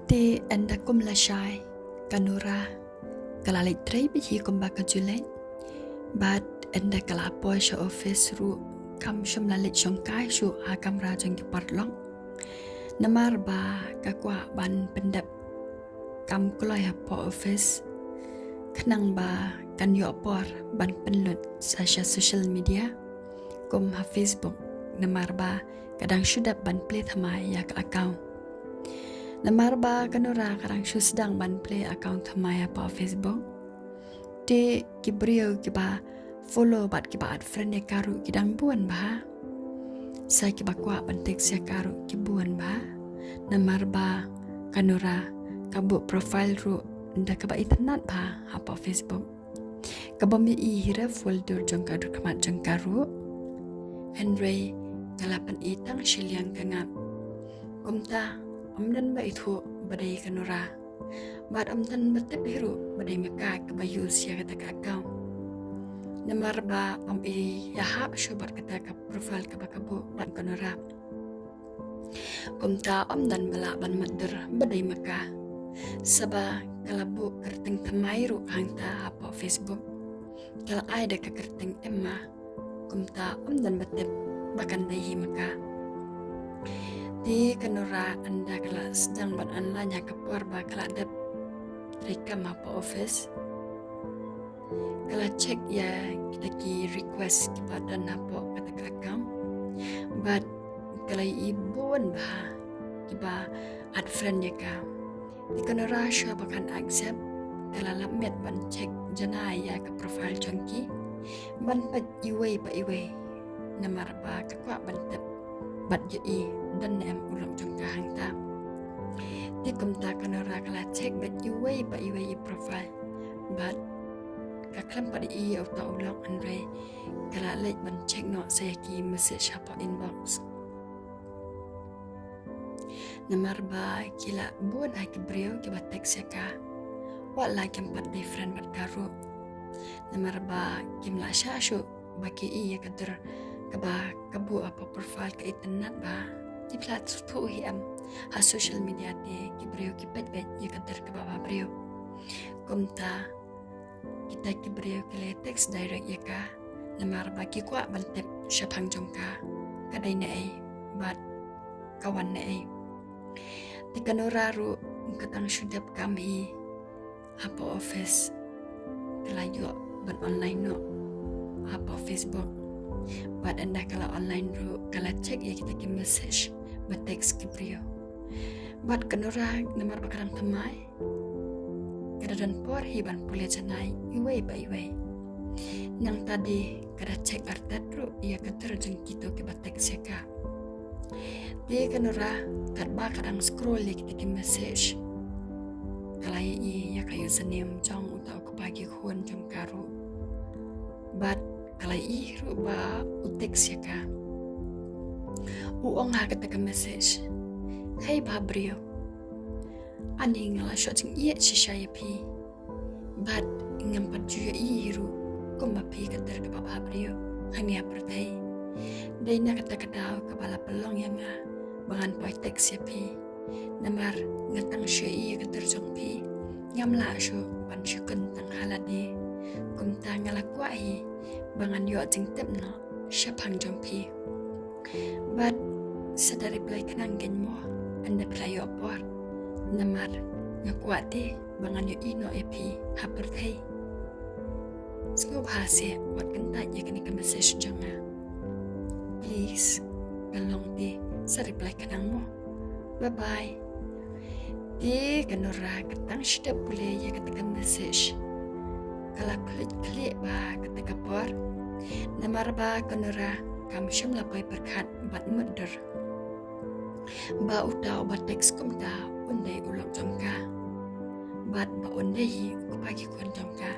Ti enda kum la shai kanura kalalik trai bi hi kum ba kajulen but enda kala poi sha office ru kam shum la lit shong kai shu ha kam ra jeng ki parlong namar ba ka kwa ban pendap kam kulai ha po office khnang ba kan yo por ban penlut sa social media kum ha Facebook namar ba kadang shudap ban play thamai ya ka account namar ba kanura kadang shu sedang ban play account thamai apa Facebook ti kibrio kiba follow bat kiba ad friend ya karu kidang buan ba sai kiba kwa ban text ya karu kibuan ba namar ba kanura kabu profile ru nda kaba internet ba apa Facebook kabami i hira folder jong karu kamat jong karu Henry kalapan itang silyang kangap kumta amdan ba itu badai kanura bad amdan batip biru badai maka kebayu sia kata kakau namar ba am i yahab syubat kata ka profile ka bakabu dan kanura kumta amdan bala ban mader badai maka saba kalabu kerteng tamairu hangta apa Facebook kala ai da ka kerteng emma kumta amdan batip bakan dai maka di kanura anda kala sedang ban online ya kapor ba kala dap rekam apa office kala cek ya kita ki request kepada napo kata kakam but kala ibuan ba kiba ad friend ya ka di kanura sya bakan accept kala lamet ban cek janai ya ke profile jongki ban pat iwe ba iwe namar ba kakwa ban tap bat je dan em ulang jongka hangta di kumta kanara kala cek bat iwe ba iwe profile bat kaklam pada i auto ulang andre kala lek ban cek no saya ki message apa inbox namar ba kila buan ai ke brio ke bat text ya ka wat la kem pat different bat karu namar ba kim la shashu baki i ya kader kaba kabu apa profile ke internet ba di platform hiam ha social media te kibrio kipet bet ya kadar ke baba brio kumta kita kibrio ke text direct ya ka namar bagi kwa bantep syapang jongka kadai nei bat kawan nei di kanoraru katang sudap kami apa office kelayu ban online no apa Facebook but anda kalau online ru kalau cek ya kita ke message but text ke brio but kanura nomor bakarang tamai kadadan por hiban pulih janai iwe ba iwe nang tadi kada cek artat ru ia kater jeng kita ke bat text ya ka di kanura kadba kadang scroll ya kita ke message kalau ya kayu senim jong utau ke pagi huan jom karu but kalai i ruba uteks ya ka uong ha kata ka message hey babrio ani ngala shot jing iya shisha ya pi but ngam padju i ru kuma pi kata ka babrio hani apertai dai na kata ka bala pelong yang bangan poi teks ya pi namar ngatang shui kata jong pi ngam la shu ban shu kentang halade kumta ngala kwai bangan yo jing tep no syapang jongpi but sadari play kenang gen mo anda play yo por namar ngakwati bangan yo ino epi hapertai sgo bahase wat kentai ya kini ke message jonga please galong ti sari play kenang mo bye bye di kanora ketang shida pule ya ketika message kala klik ba ketika por namar ba kanura kam syam lapai perkat bat murder ba utau ba teks kumta undai ulok jongka bat ba undai ku pagi kun jongka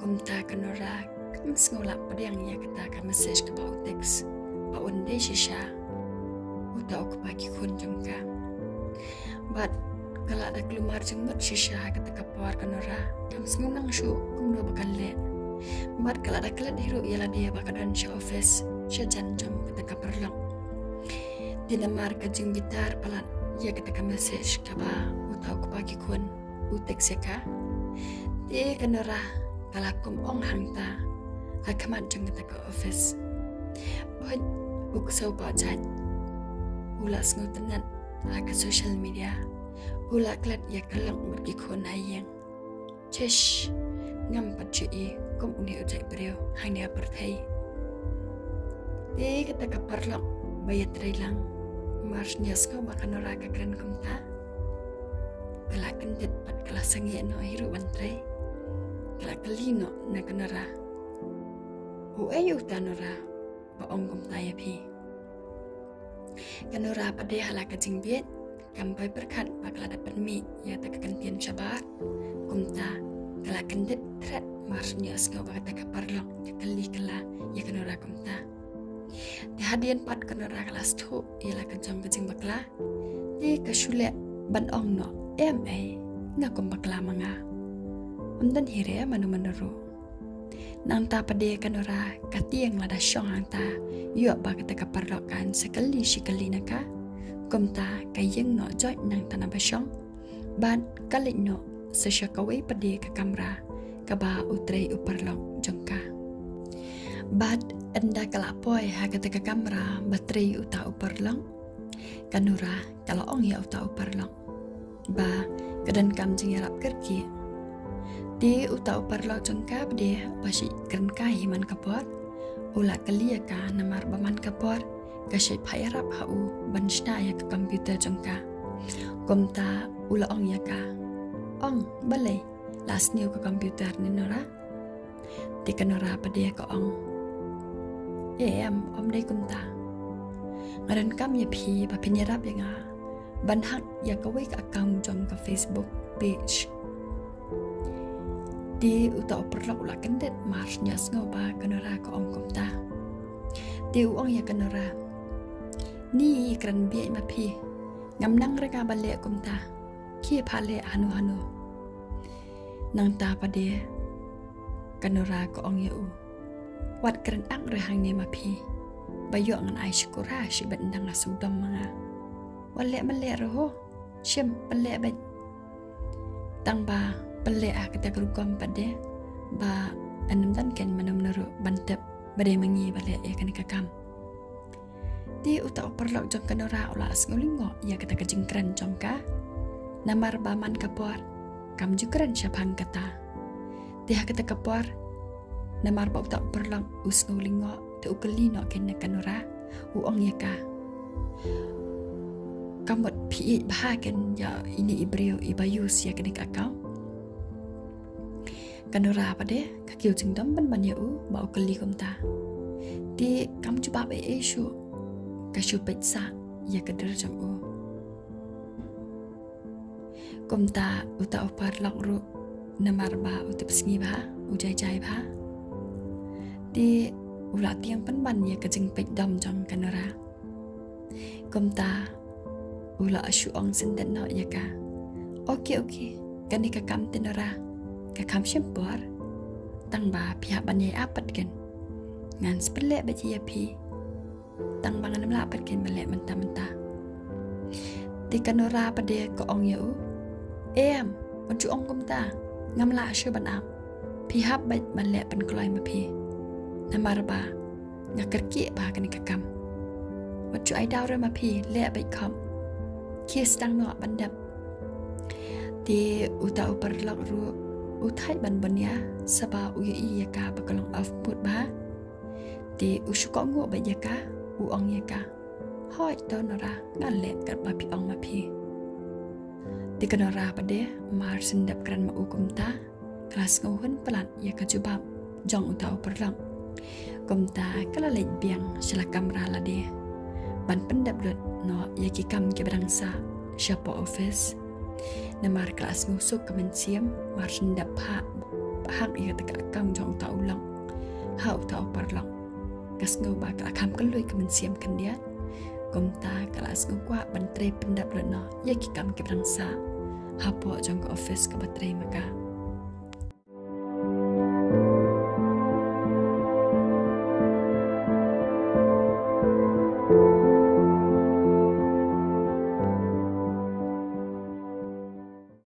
kumta kanura kam sngolak padang ya kata ka message ke ba teks ba undai shisha utau ku pagi kun jongka bat kala ada keluar jembat shisha ketika por kanura kam sngunang shu kumdo bakan le bat kala ada kelat hiru ialah dia bakadan sha office sha janjom ketika perlong dinamar kajing gitar palan ya kita ka message ka ba utau ko pagi kun utek seka ti kanara kala kum ong hangta hakaman jang kita ka office but uksau ba chat ula snutenan ka social media ula klat ya kalang bergi kun hayang chesh ngam patchi kum uni ujai breu hanya berthai ti kita ka parlam bayat reilang Mars nias ko makanora ka kren kumta kala kendit pat kala sangi no hiru bantrai kala kalino na kanora u ayu tanora ba ong kumta ya phi kanora pade hala ka jingbiet kampai berkat bakla dapat mi ya ta ka kantian syabat kumta kala kendit thret Mars nias ko ba ta ka parlok ka kali kala ya kanora kumta di hadian pat kanara kelas tu ialah kejang kejing bakla di kasule ban ong no ngakum bakla manga undan hire manu manuru nang ta pade kanara kati yang lada syong hangta yo ba kata kaparlokan sekali naka kumta kayeng no joy nang tanah basyong ban kali no sesyakawai pade ke kamera kaba utrei uparlok jongka bad anda kalapoy hagat ke kamera baterai uta uparlang kanura kalau ong ya uta uparlang ba kedan kam jing yarap kerki di uta uparlang jengka bede basi keren kai man kapor ula kelia ka namar baman kapor kasai phayarap hau banshna ya ke komputer jengka komta ula ong ya ka ong balai las new ke komputer ni nora di kanura bede ka ong om dai kumta ngaran kam ya phi ba pinyarap ya nga ban hak ya ka wake account jong ka Facebook page di uta operlok ula kendet mars nyas ngo ba kanara ka om kumta di uang ya kanara ni kran bi ma phi ngam nang rega bale kumta ki phale hanu nang ta pade kanara ka ong ya u wat keren ang rehang ne mapi bayo ngan ai syukura si bendang asudam manga wale male roho syem pele ba tang ba pele kita gerugam pade ba anam dan ken manam naru bantep bade mangi bale kan kakam di uta perlok jong kanora ola asngolingo ya kita kejengkran jongka namar baman kapor kam jukran syapang kata dia kita kapor namar ba utak perlang usngolingo te ukelino kena kanora uong yaka kamot pi bahagen ya ini ibreo ibayus ya kena kakau kanora pade kakiu jingdom ban ya u ba ukeli kumta di kam cuba be eshu kasyu petsa ya kader jam u kumta uta opar lang ru namar ba utip sengi ba ujai jai ba di ulat yang penban ya kejeng pek dam jong kanara kumta ula asyu ong senden no ya ka oke kani ka kam tenara ka kam syempor tang ba pihak banyai apat kan ngan sepelek baji ya pi tang bangan melapat kan melek mentah-mentah di kanara pade ko ong ya u oncu ong kumta ngam la asyu ban am pihak bat melek pen kloi ma pi namar ba ngakerki ba kan kakam wacu ai daw ma phi le bai kham kies tang no bandap di uta upar lak ru uthai ban banya saba u ya ka bakalong af put ba di usuko ngo ba ya ka u ong ya ka hoi to nora ngan le kat ba pi ong ma phi di kanora ba de mar sendap kran ma ukum ta kelas ngohun pelan ya ka jubab jong uta upar lak kumta kala lej biang sila kamera la de ban pendap dot no yaki kam ke berangsa siapa office namar kelas ngusuk kemensiam mar sendap hak ya tak kam jong ta ulang ha ta parlang kas ngo ba kala kam kelui kemensiam kendia kumta kelas ngukwa ban tre pendap dot no yaki kam ke berangsa hapo jong office ke batrai maka